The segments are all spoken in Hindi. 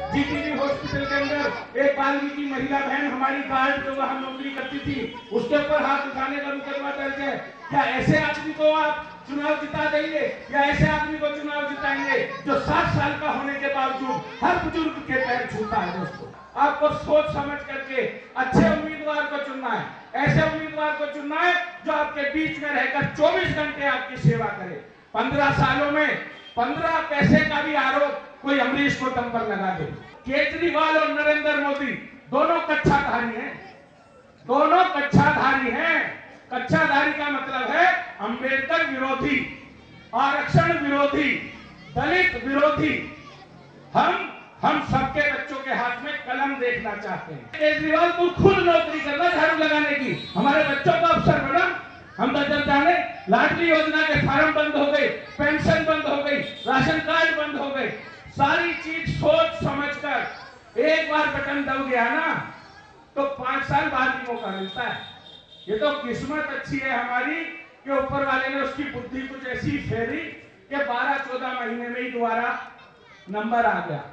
जीटीबी हॉस्पिटल के अंदर एक वाल्मीकि महिला बहन हमारी गार्ड जो वहां नौकरी करती थी, उसके ऊपर हाथ उठाने का मुकदमा दर्ज है। क्या ऐसे आदमी को आप चुनाव जिता देंगे, या ऐसे आदमी को चुनाव जिताएंगे जो 60 साल का होने के बावजूद हर बुजुर्ग के पैर छूता है? दोस्तों, आपको सोच समझ करके अच्छे उम्मीदवार को चुनना है, ऐसे उम्मीदवार को चुनना है जो आपके बीच में रहकर 24 घंटे आपकी सेवा करे। 15 सालों में 15 पैसे का भी आरोप कोई अमरीश को दम पर लगा दे। केजरीवाल और नरेंद्र मोदी दोनों कच्छाधारी हैं, दोनों कच्छाधारी हैं। कच्छाधारी का मतलब है अंबेडकर विरोधी, आरक्षण विरोधी, दलित विरोधी। हम सबके बच्चों के हाथ में कलम देखना चाहते हैं। केजरीवाल तू खुद नौकरी करना झाड़ू लगाने की, हमारे बच्चों का अफसर बना। हम तो जब जाने लाडली योजना के फार्म बंद हो गए, पेंशन बंद हो गई, राशन कार्ड बंद हो गए। सारी चीज सोच समझकर एक बार बटन दब गया ना तो 5 साल बाद ही मौका मिलता है। ये तो किस्मत अच्छी है हमारी कि ऊपर वाले ने उसकी बुद्धि कुछ ऐसी फेरी कि 12-14 महीने में ही दोबारा नंबर आ गया।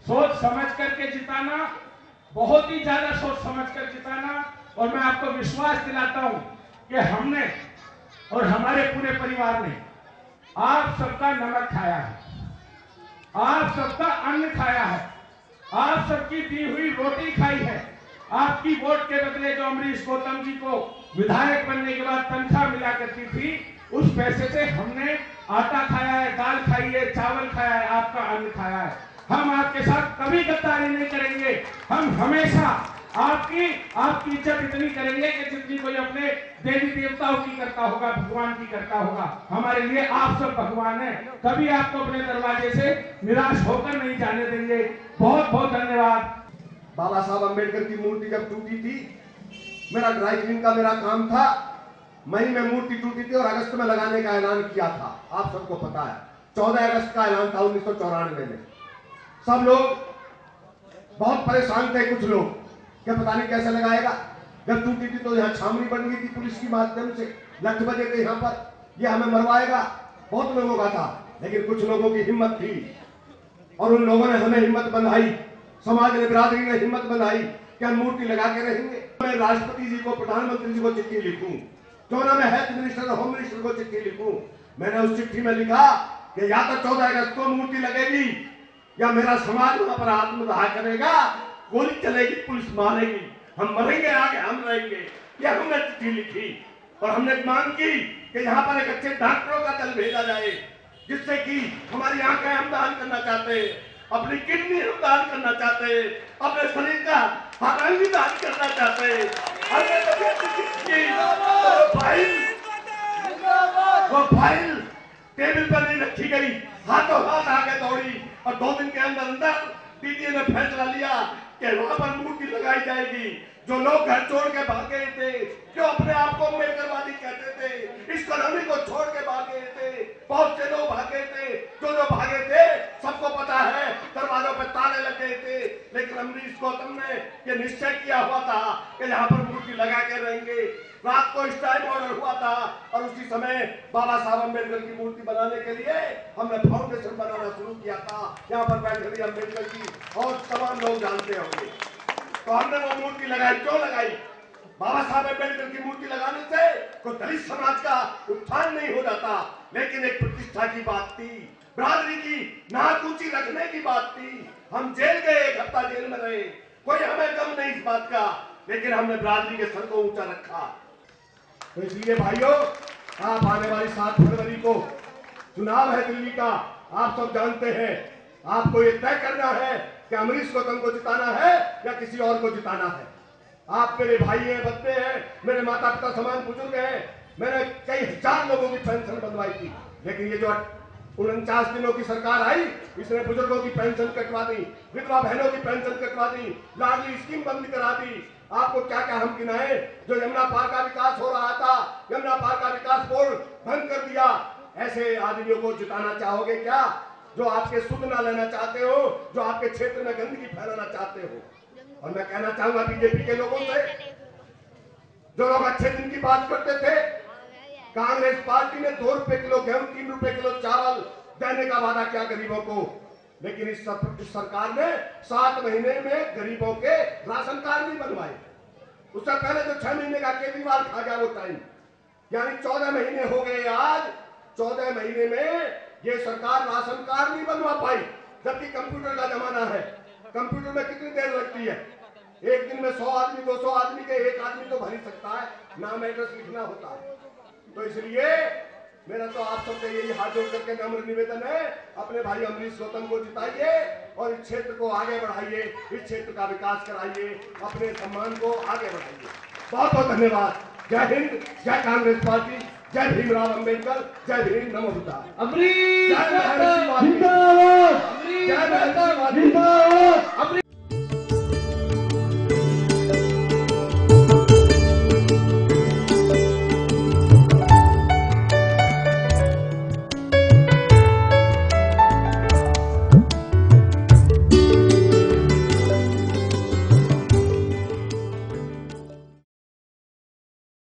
सोच समझ करके जिताना, बहुत ही ज्यादा सोच समझ कर जिताना। और मैं आपको विश्वास दिलाता हूं कि हमने और हमारे पूरे परिवार ने आप सबका नमक खाया है, आप सबका अन्न खाया है, आप सबकी दी हुई रोटी खाई है। आपकी वोट के बदले जो अमरीश गौतम जी को विधायक बनने के बाद तनख्वाह मिला करती थी, उस पैसे से हमने आटा खाया है, दाल खाई है, चावल खाया है, आपका अन्न खाया है। हम आपके साथ कभी गद्दारी नहीं करेंगे। हम हमेशा आपकी इज्जत इतनी करेंगे कि जितनी कोई अपने देवी देवताओं की करता होगा, भगवान की करता होगा। हमारे लिए आप सब भगवान हैं। कभी आपको अपने दरवाजे से निराश होकर नहीं जाने देंगे। बहुत बहुत धन्यवाद। बाबा साहब अम्बेडकर की मूर्ति जब टूटी थी, मेरा ड्राई क्लीन का मेरा काम था। मई में मूर्ति टूटी थी और अगस्त में लगाने का ऐलान किया था। आप सबको पता है 14 अगस्त का ऐलान था 1994 में। सब लोग बहुत परेशान थे, कुछ लोग क्या पता नहीं कैसे लगाएगा। जब टूटी थी तो यहाँ छावनी बन गई थी पुलिस की माध्यम से, लठ बजे थे यहाँ पर, ये हमें मरवाएगा, बहुत लोगों का था। लेकिन कुछ लोगों की हिम्मत थी और उन लोगों ने हमें हिम्मत बंधाई, समाज ने, बिरादरी ने हिम्मत बंधाई कि हम मूर्ति लगा के रहेंगे। मैं राष्ट्रपति जी को, प्रधानमंत्री जी को चिट्ठी लिखूं, क्यों ना मैं हेल्थ मिनिस्टर और होम मिनिस्टर को चिट्ठी लिखूं। मैंने उस चिट्ठी में लिखा कि या तो 14 अगस्त को मूर्ति लगेगी या मेरा समाज वहां पर आत्मदाह करेगा, गोली चलेगी, पुलिस मारेगी, हम मरेंगे, आगे हम रहेंगे। यह हमने चिट्ठी लिखी और हमने मांग की कि यहाँ पर एक अच्छे डॉक्टरों का दल भेजा जाए, जिससे कि हमारी आंखें हम दान करना चाहते हैं, अपनी किडनी हम दान करना चाहते हैं, अपने शरीर का हाथ भी दान करना चाहते हैं। वो फाइल टेबल पर नहीं रखी गई, हाथों हाथ आगे दौड़ी और 2 दिन के अंदर अंदर डीजी ने फैसला लिया कि वहां पर मूर्ति लगाई जाएगी। जो लोग घर छोड़ के भागे थे, जो अपने आप को अम्बेडकरवादी कहते थे, इस कॉलोनी को छोड़ के भागे थे, बहुत से लोग भागे थे। जो भागे थे सबको पता है, दरवाजों पे ताले लगे थे। लेकिन अमरीश गौतम ने यह निश्चय किया हुआ था कि यहाँ पर मूर्ति लगा के रहेंगे। रात को इस टाइम ऑर्डर हुआ था और उसी समय बाबा साहब अम्बेडकर की मूर्ति बनाने के लिए हमने फाउंडेशन बनाना शुरू किया था। यहाँ पर बैठे हुए अम्बेडकर जी और तमाम लोग जानते होंगे। तो हमने वो मूर्ति लगाई। क्यों लगाई? बाबा साहब अम्बेडकर की मूर्ति लगाने से कोई दलित समाज का उत्थान नहीं हो जाता, लेकिन एक प्रतिष्ठा की बात थी, बिरादरी की नाक ऊंची रखने की बात थी। हम जेल गए, 1 हफ्ता जेल में रहे, कोई हमें गम नहीं इस बात का, लेकिन हमने बिरादरी के सर को ऊंचा रखा। तो इसलिए भाइयों, आप आने वाली 7 फरवरी को चुनाव है दिल्ली का, आप सब जानते हैं। आपको ये तय करना है कि अमरीश गौतम को जिताना है या किसी और को जिताना है। आप मेरे भाई हैं, बच्चे हैं, मेरे माता पिता समान बुजुर्ग हैं। मैंने कई हजार लोगों की पेंशन बनवाई थी, लेकिन ये जो 49 दिनों की सरकार आई, इसने बुजुर्गों की पेंशन कटवा दी, विधवा बहनों की पेंशन कटवा दी, लाडली स्कीम बंद करा दी। आपको क्या क्या हम गिनाए? जो यमुना पार का विकास हो रहा था, यमुना पार का विकास बोर्ड बंद कर दिया। ऐसे आदमियों को जिताना चाहोगे क्या, जो आपके सुध ना लेना चाहते हो, जो आपके क्षेत्र में गंदगी फैलाना चाहते हो? और मैं कहना चाहूंगा बीजेपी के लोगों से, जो लोग अच्छे दिन की बात करते थे, कांग्रेस पार्टी ने 2 रुपए किलो गेहूं, 3 रुपए किलो चावल देने का वादा किया गरीबों को। लेकिन इस सरकार ने 7 महीने में गरीबों के राशन कार्ड नहीं बनवाए। उससे पहले जो 6 महीने का केजरीवाल खा गया वो टाइम, यानी 14 महीने हो गए आज। 14 महीने में ये सरकार राशन कार्ड नहीं बनवा पाई, जबकि कंप्यूटर का जमाना है। कंप्यूटर में कितनी देर लगती है? एक दिन में 100 आदमी 200 आदमी के एक आदमी तो भर ही सकता है, नाम एड्रेस लिखना होता है। तो इसलिए मेरा तो आप सबसे यही हाथ जोड़ करके नम्र निवेदन है, अपने भाई अमरीश गौतम को जिताइए और इस क्षेत्र को आगे बढ़ाइए, इस क्षेत्र का विकास कराइए, अपने सम्मान को आगे बढ़ाइए। बहुत बहुत धन्यवाद। जय हिंद, जय कांग्रेस पार्टी, जय भीमराव अंबेडकर, जय भीम, नमो बुद्धाय। अमरीश जय महर्षि वाल्मीकि, जिंदाबाद, जय महर्षि वाल्मीकि।